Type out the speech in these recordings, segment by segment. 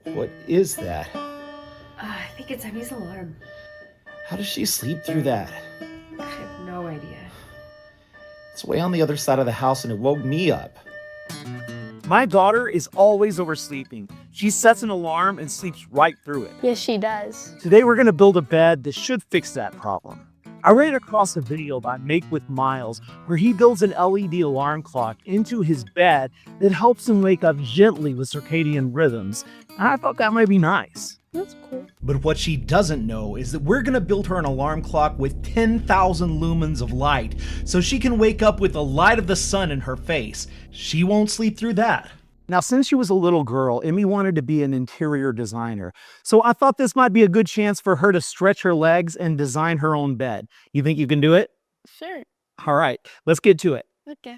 What is that? I think it's Emmy's alarm. How does she sleep through that? I have no idea. It's way on the other side of the house and it woke me up. My daughter is always oversleeping. She sets an alarm and sleeps right through it. Yes, she does. Today we're going to build a bed that should fix that problem. I ran across a video by Make with Miles where he builds an LED alarm clock into his bed that helps him wake up gently with circadian rhythms. I thought that might be nice. That's cool. But what she doesn't know is that we're gonna build her an alarm clock with 10,000 lumens of light, so she can wake up with the light of the sun in her face. She won't sleep through that. Now, since she was a little girl, Emmy wanted to be an interior designer. So I thought this might be a good chance for her to stretch her legs and design her own bed. You think you can do it? Sure. All right, let's get to it. Okay.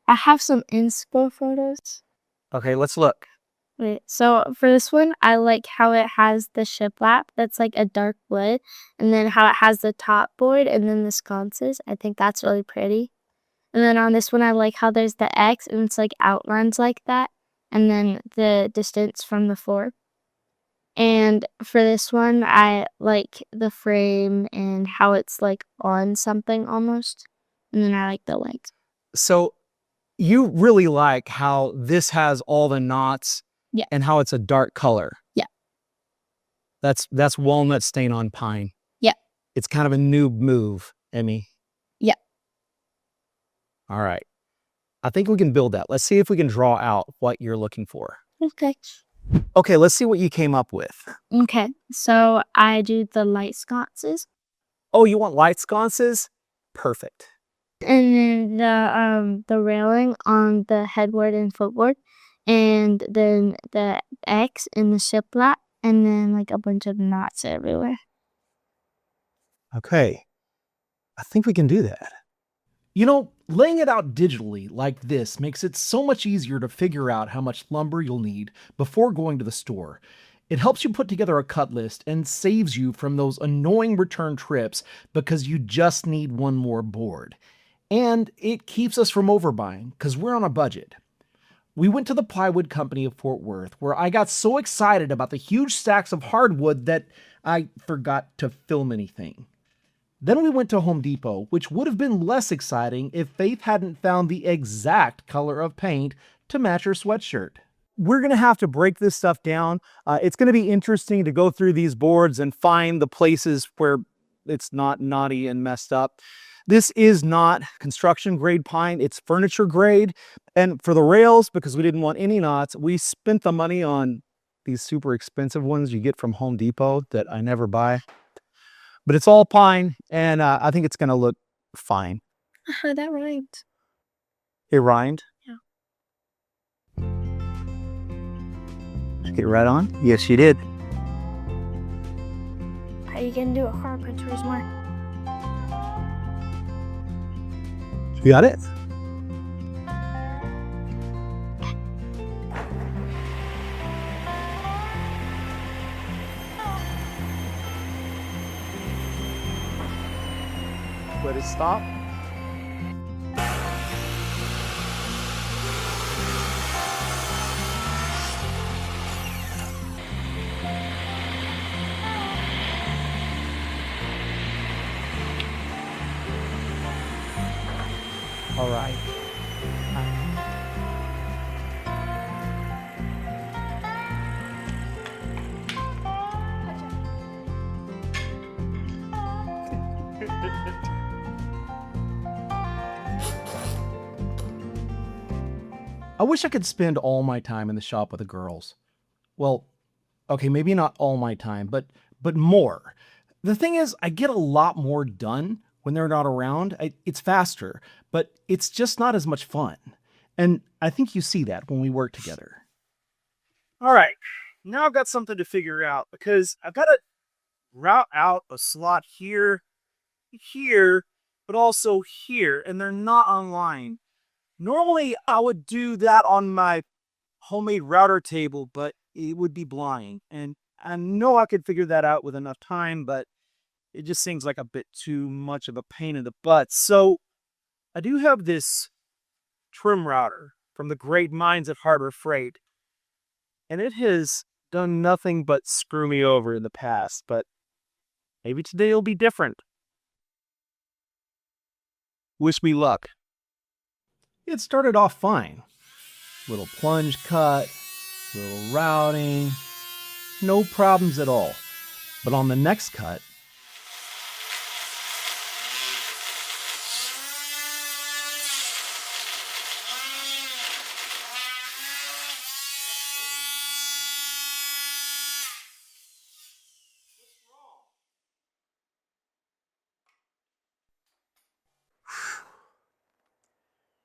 I have some inspo photos. Okay, let's look. Wait, so for this one, I like how it has the shiplap that's like a dark wood, and then how it has the top board and then the sconces. I think that's really pretty. And then on this one, I like how there's the X and it's like outlines like that, and then the distance from the floor. And for this one, I like the frame and how it's like on something almost. And then I like the legs. So you really like how this has all the knots. Yeah. And how it's a dark color. Yeah. That's walnut stain on pine. Yeah. It's kind of a noob move, Emmy. Yeah. All right. I think we can build that. Let's see if we can draw out what you're looking for. Okay. Okay, let's see what you came up with. Okay. So I do the light sconces. Oh, you want light sconces? Perfect. And then the railing on the headboard and footboard. And then the X in the shiplap. And then like a bunch of knots everywhere. Okay. I think we can do that. You know, laying it out digitally like this makes it so much easier to figure out how much lumber you'll need before going to the store. It helps you put together a cut list and saves you from those annoying return trips because you just need one more board. And it keeps us from overbuying because we're on a budget. We went to the Plywood Company of Fort Worth, where I got so excited about the huge stacks of hardwood that I forgot to film anything. Then we went to Home Depot, which would have been less exciting if Faith hadn't found the exact color of paint to match her sweatshirt. We're going to have to break this stuff down. It's going to be interesting to go through these boards and find the places where it's not knotty and messed up. This is not construction grade pine, it's furniture grade. And for the rails, because we didn't want any knots, we spent the money on these super expensive ones you get from Home Depot that I never buy. But it's all pine, and I think it's going to look fine. That rhymed. It rhymed? Yeah. Get right on? Yes, you did. How you gonna do a carpenter's mark? You got it? Let it stop. All right. I wish I could spend all my time in the shop with the girls. Well, okay, maybe not all my time, but more. The thing is, I get a lot more done when they're not around. It's faster, but it's just not as much fun. And I think you see that when we work together. All right. Now I've got something to figure out because I've got to route out a slot here, but also here, and they're not online. Normally, I would do that on my homemade router table, but it would be blind. And I know I could figure that out with enough time, but it just seems like a bit too much of a pain in the butt. So I do have this trim router from the great minds at Harbor Freight. and it has done nothing but screw me over in the past, but maybe today will be different. Wish me luck. It started off fine. Little plunge cut, little routing, no problems at all. But on the next cut,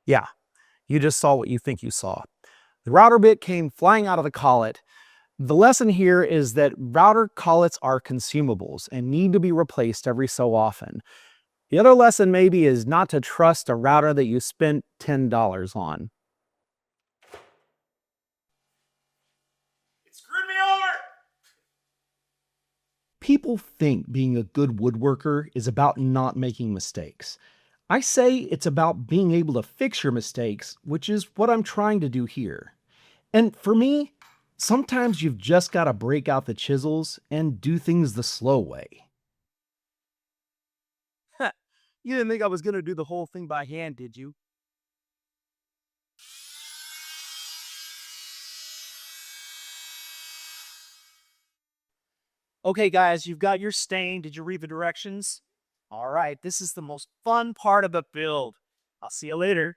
yeah, you just saw what you think you saw. The router bit came flying out of the collet. The lesson here is that router collets are consumables and need to be replaced every so often. The other lesson maybe is not to trust a router that you spent $10 on. It screwed me over! People think being a good woodworker is about not making mistakes. I say it's about being able to fix your mistakes, which is what I'm trying to do here. And for me, sometimes you've just got to break out the chisels and do things the slow way. You didn't think I was going to do the whole thing by hand, did you? Okay, guys, you've got your stain. Did you read the directions? All right, this is the most fun part of the build. I'll see you later.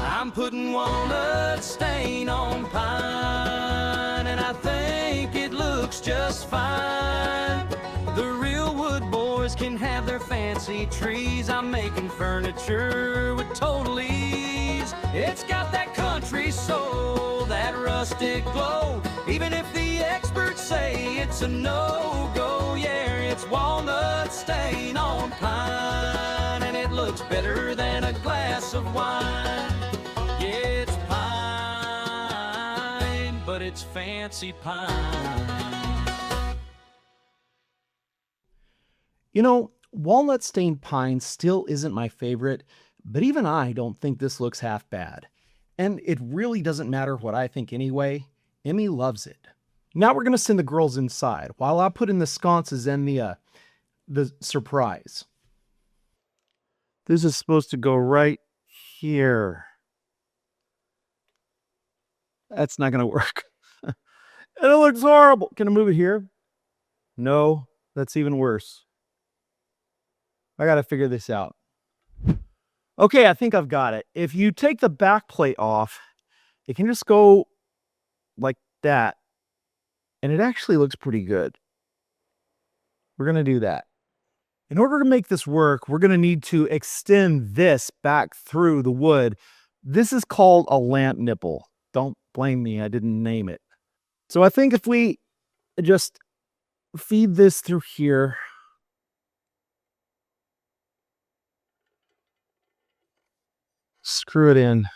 I'm putting walnut stain on pine, and I think it looks just fine. The real wood boys can have their fancy trees. I'm making furniture with total ease. It's got that country soul, that rustic glow. Even if the experts say it's a no-go, yeah, it's walnut stain on pine, and it looks better than a glass of wine. Yeah, it's pine, but it's fancy pine. You know, walnut stained pine still isn't my favorite, but even I don't think this looks half bad. And it really doesn't matter what I think anyway. Emmy loves it. Now we're going to send the girls inside while I put in the sconces and the surprise. This is supposed to go right here. That's not going to work. And it looks horrible. Can I move it here? No, that's even worse. I got to figure this out. Okay, I think I've got it. If you take the back plate off, it can just go like that. And it actually looks pretty good. We're going to do that. In order to make this work, we're going to need to extend this back through the wood. This is called a lamp nipple. Don't blame me, I didn't name it. So I think if we just feed this through here, screw it in.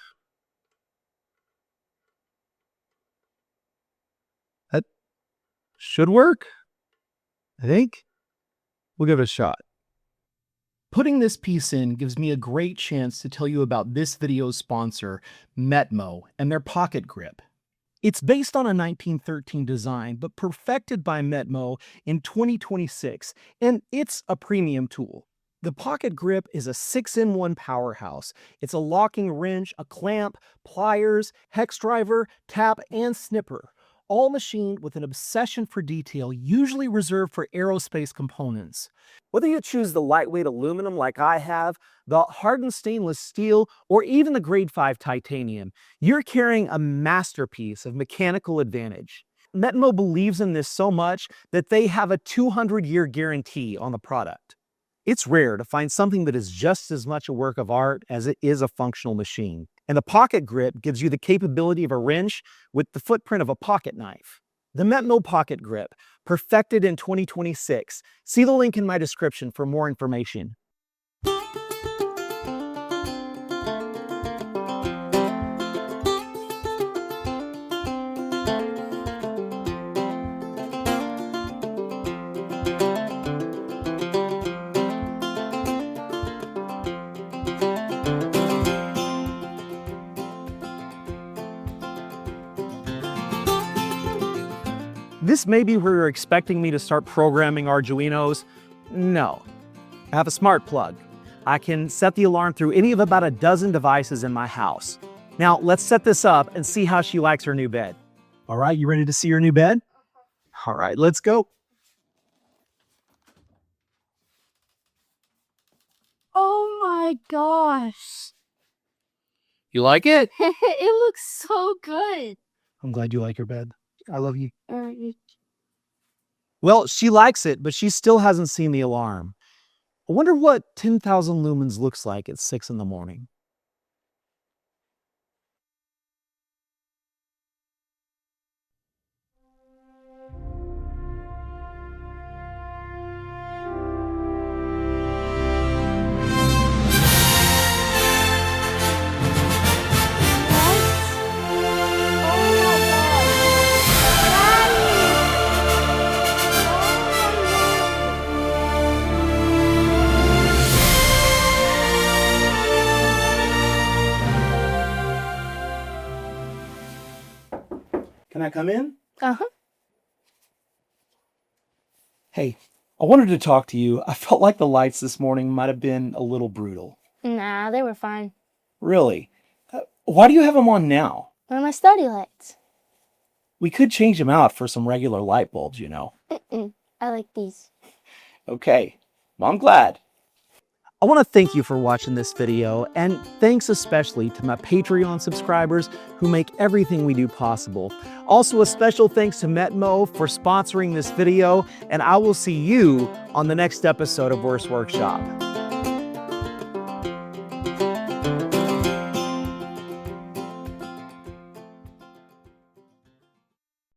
That should work, I think. We'll give it a shot. Putting this piece in gives me a great chance to tell you about this video's sponsor, Metmo, and their pocket grip. It's based on a 1913 design, but perfected by Metmo in 2026, and it's a premium tool. The pocket grip is a 6-in-1 powerhouse. It's a locking wrench, a clamp, pliers, hex driver, tap, and snipper, all machined with an obsession for detail usually reserved for aerospace components. Whether you choose the lightweight aluminum like I have, the hardened stainless steel, or even the grade 5 titanium, you're carrying a masterpiece of mechanical advantage. Metmo believes in this so much that they have a 200-year guarantee on the product. It's rare to find something that is just as much a work of art as it is a functional machine. And the pocket grip gives you the capability of a wrench with the footprint of a pocket knife. The Metmo Pocket Grip, perfected in 2026. See the link in my description for more information. this may be where you're expecting me to start programming Arduinos. No. I have a smart plug. I can set the alarm through any of about a dozen devices in my house. Now, let's set this up and see how she likes her new bed. All right, you ready to see your new bed? All right, let's go. Oh my gosh. You like it? It looks so good. I'm glad you like your bed. I love you. Alright. Well, she likes it, but she still hasn't seen the alarm. I wonder what 10,000 lumens looks like at 6 in the morning. Can I come in? Uh-huh. Hey, I wanted to talk to you. I felt like the lights this morning might have been a little brutal. Nah, they were fine. Really? Why do you have them on now? They're my study lights. We could change them out for some regular light bulbs, you know. I like these. Okay, well, I'm glad. I want to thank you for watching this video, and thanks especially to my Patreon subscribers who make everything we do possible. Also, a special thanks to Metmo for sponsoring this video, and I will see you on the next episode of Worst Workshop.